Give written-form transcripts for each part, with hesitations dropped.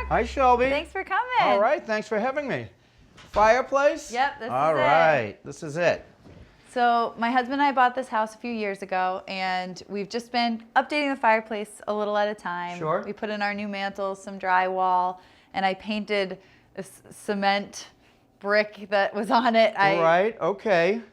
Hi, Shelby. Thanks for coming. All right, thanks for having me. Fireplace? Yep, this is it. All right, this is it. So my husband and I bought this house a few years ago, and we've just been updating the fireplace a little at a time. Sure. We put in our new mantle, some drywall, and I painted a cement brick that was on it. Right, okay.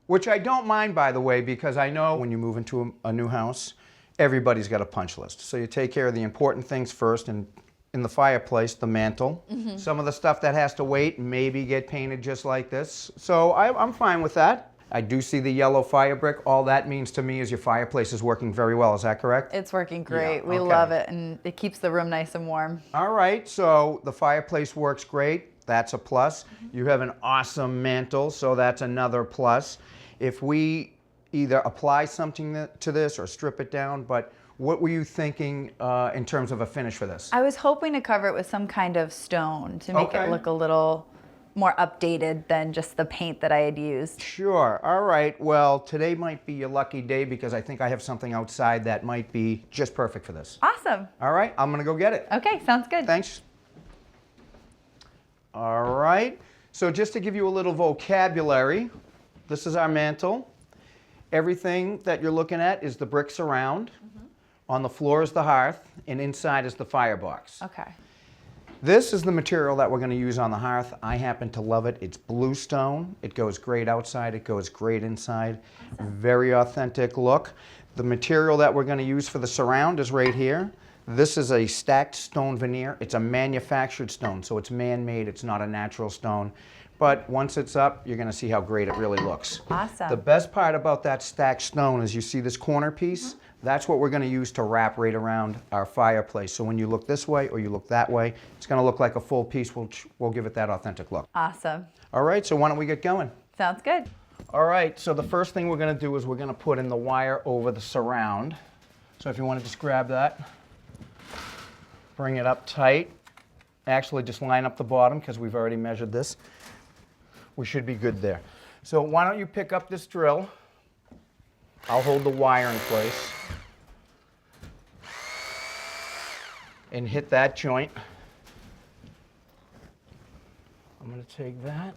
Which I don't mind, by the way, because I know when you move into a new house, everybody's got a punch list. So you take care of the important things first, and in the fireplace, the mantle. Some of the stuff that has to wait, maybe get painted just like this. So I'm fine with that. I do see the yellow fire brick. All that means to me is your fireplace is working very well. Is that correct? It's working great. Yeah, We okay. love it, and it keeps the room nice and warm. All right, so the fireplace works great. That's a plus. You have an awesome mantle, so that's another plus. If we either apply something to this or strip it down, but what were you thinking in terms of a finish for this? I was hoping to cover it with some kind of stone to make Okay. it look a little more updated than just the paint that I had used. Sure. All right. Well, today might be your lucky day because I think I have something outside that might be just perfect for this. Awesome. All right. I'm going to go get it. Okay, sounds good. Thanks. All right. So just to give you a little vocabulary, this is our mantle. Everything that you're looking at is the brick surround. On the floor is the hearth, and inside is the firebox. Okay. This is the material that we're going to use on the hearth. I happen to love it. It's bluestone. It goes great outside. It goes great inside. Awesome. Very authentic look. The material that we're going to use for the surround is right here. This is a stacked stone veneer. It's a manufactured stone, so it's man-made. It's not a natural stone. But once it's up, you're going to see how great it really looks. Awesome. The best part about that stacked stone is you see this corner piece? That's what we're going to use to wrap right around our fireplace. So when you look this way or you look that way, it's going to look like a full piece. We'll give it that authentic look. Awesome. All right, so why don't we get going? Sounds good. All right, so the first thing we're going to do is we're going to put in the wire over the surround. So if you want to just grab that, bring it up tight. Actually, just line up the bottom because we've already measured this. We should be good there. So why don't you pick up this drill? I'll hold the wire in place and hit that joint. I'm going to take that.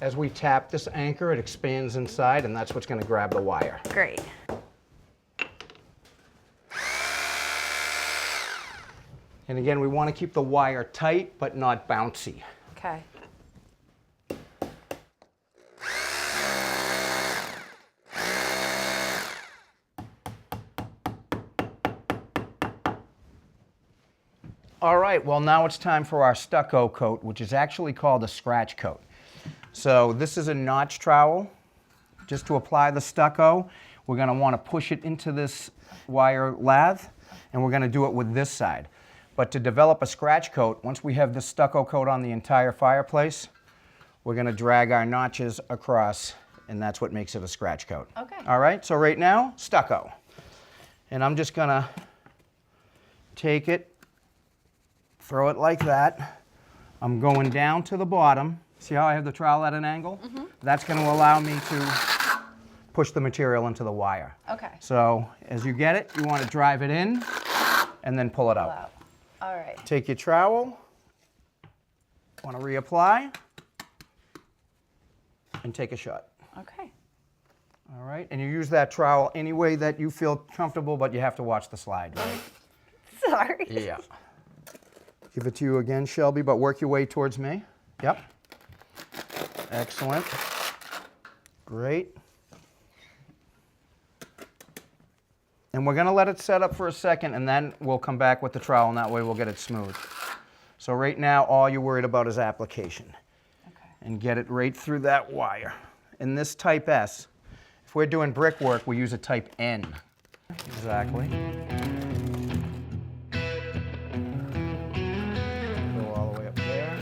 As we tap this anchor, it expands inside, and that's what's going to grab the wire. Great. And again, we want to keep the wire tight but not bouncy. Okay. All right, well now it's time for our stucco coat, which is actually called a scratch coat. So this is a notch trowel. Just to apply the stucco, we're going to want to push it into this wire lathe, and we're going to do it with this side. But to develop a scratch coat, once we have the stucco coat on the entire fireplace, we're going to drag our notches across, and that's what makes it a scratch coat. Okay. All right, so right now, stucco. And I'm just going to take it, throw it like that. I'm going down to the bottom. See how I have the trowel at an angle? That's going to allow me to push the material into the wire. Okay. So as you get it, you want to drive it in and then pull it out. Wow. All right. Take your trowel, want to reapply, and take a shot. Okay. All right, and you use that trowel any way that you feel comfortable, but you have to watch the slide, right? Sorry. Yeah. Give it to you again, Shelby, but work your way towards me. Yep. Excellent. Great. And we're going to let it set up for a second, and then we'll come back with the trowel, and that way we'll get it smooth. So right now, all you're worried about is application. Okay. And get it right through that wire. In this type S, if we're doing brickwork, we use a type N. Exactly. Go all the way up there.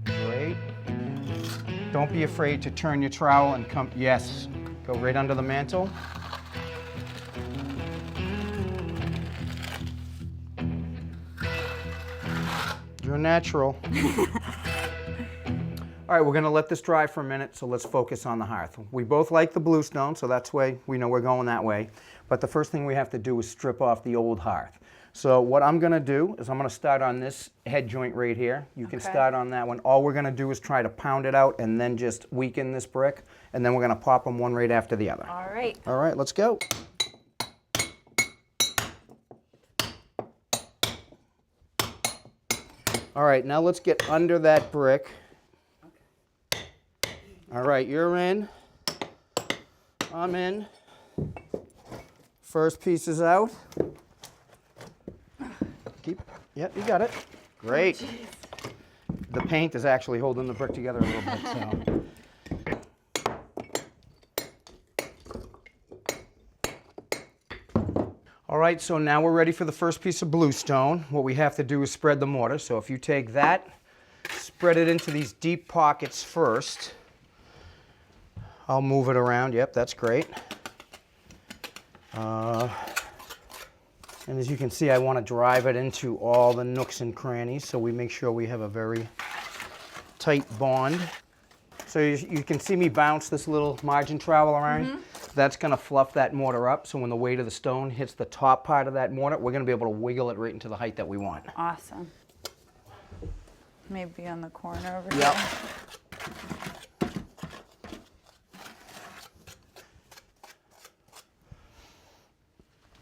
Great. Don't be afraid to turn your trowel and come, yes, go right under the mantle. You're natural. All right, we're going to let this dry for a minute, so let's focus on the hearth. We both like the bluestone, so that's why we know we're going that way. But the first thing we have to do is strip off the old hearth. So what I'm gonna do is I'm gonna start on this head joint right here. You can Okay. start on that one. All we're gonna do is try to pound it out and then just weaken this brick, and then we're gonna pop them one right after the other. All right. All right, let's go. All right, now let's get under that brick. All right, you're in. I'm in. First piece is out. Yep, you got it. Great. The paint is actually holding the brick together a little bit, so. All right, so now we're ready for the first piece of bluestone. What we have to do is spread the mortar. So if you take that, spread it into these deep pockets first. I'll move it around. Yep, that's great. And as you can see, I want to drive it into all the nooks and crannies, so we make sure we have a very tight bond. So you can see me bounce this little margin trowel around. That's going to fluff that mortar up, so when the weight of the stone hits the top part of that mortar, we're going to be able to wiggle it right into the height that we want. Awesome. Maybe on the corner over Yep. here.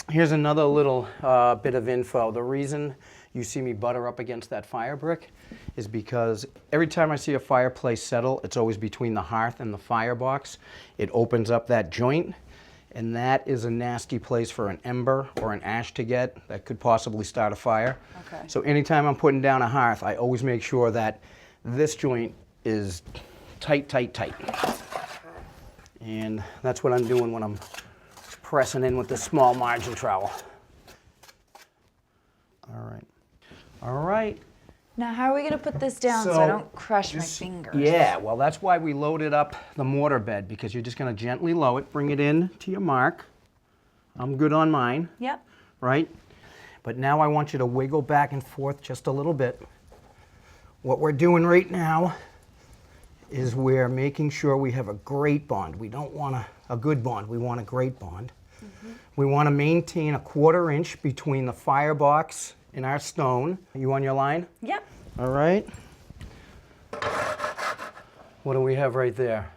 Here's another little bit of info. The reason you see me butter up against that fire brick is because every time I see a fireplace settle, it's always between the hearth and the firebox. It opens up that joint, and that is a nasty place for an ember or an ash to get that could possibly start a fire. Okay. So anytime I'm putting down a hearth, I always make sure that this joint is tight, tight, tight. And that's what I'm doing when I'm pressing in with this small margin trowel. All right. All right. Now, how are we going to put this down so I don't crush my fingers? Yeah, well, that's why we loaded up the mortar bed, because you're just going to gently low it, bring it in to your mark. I'm good on mine. Yep. Right? But now I want you to wiggle back and forth just a little bit. What we're doing right now is we're making sure we have a great bond. We don't want a good bond, we want a great bond. We want to maintain a 1/4 inch between the firebox and our stone. Are you on your line? Yep. All right. What do we have right there?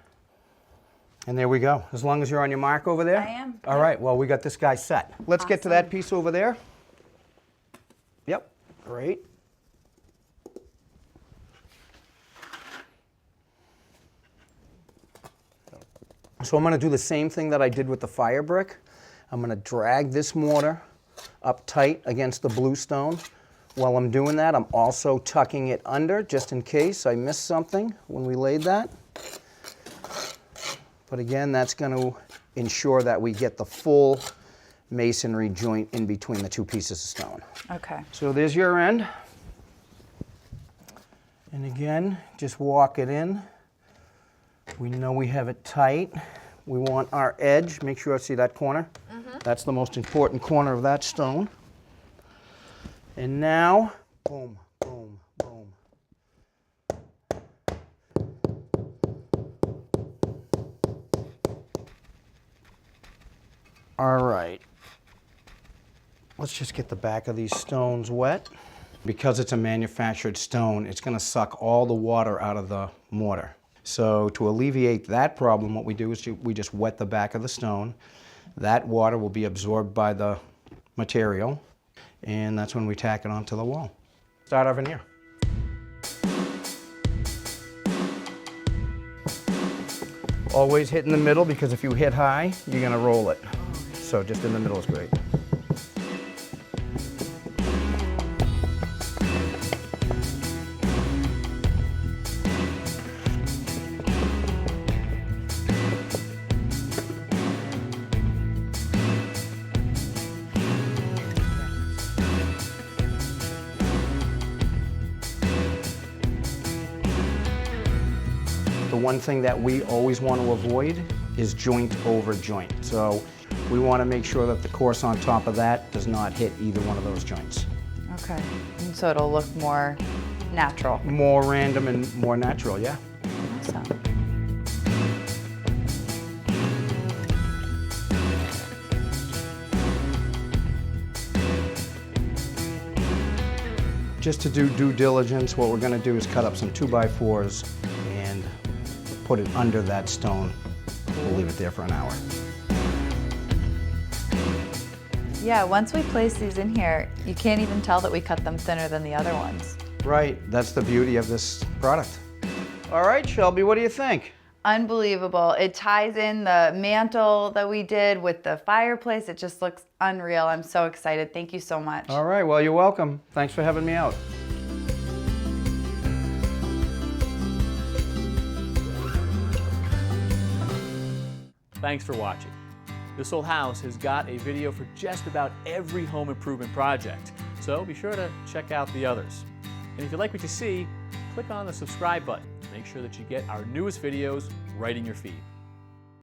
And there we go. As long as you're on your mark over there? I am. All right, well, we got this guy set. Let's get to that piece over there. Yep, great. So I'm going to do the same thing that I did with the fire brick. I'm going to drag this mortar up tight against the bluestone. While I'm doing that, I'm also tucking it under just in case I missed something when we laid that. But again, that's going to ensure that we get the full masonry joint in between the two pieces of stone. Okay. So there's your end. And again, just walk it in. We know we have it tight. We want our edge. Make sure I see that corner. That's the most important corner of that stone. And now, boom, boom, boom. All right. Let's just get the back of these stones wet. Because it's a manufactured stone, it's going to suck all the water out of the mortar. So to alleviate that problem, what we do is we just wet the back of the stone. That water will be absorbed by the material, and that's when we tack it onto the wall. Start our veneer. Always hit in the middle, because if you hit high, you're going to roll it. So just in the middle is great. The one thing that we always want to avoid is joint over joint. So we want to make sure that the course on top of that does not hit either one of those joints. Okay. And so it'll look more natural. More random and more natural, yeah. Awesome. just to do due diligence, what we're going to do is cut up some 2x4s and put it under that stone. We'll leave it there for an hour. Yeah, once we place these in here, you can't even tell that we cut them thinner than the other ones. Right, that's the beauty of this product. All right, Shelby, what do you think? Unbelievable. It ties in the mantle that we did with the fireplace. It just looks unreal. I'm so excited. Thank you so much. All right, well, you're welcome. Thanks for having me out. Thanks for watching. This Old House has got a video for just about every home improvement project, so be sure to check out the others. And if you like what you see, click on the subscribe button. Make sure that you get our newest videos right in your feed.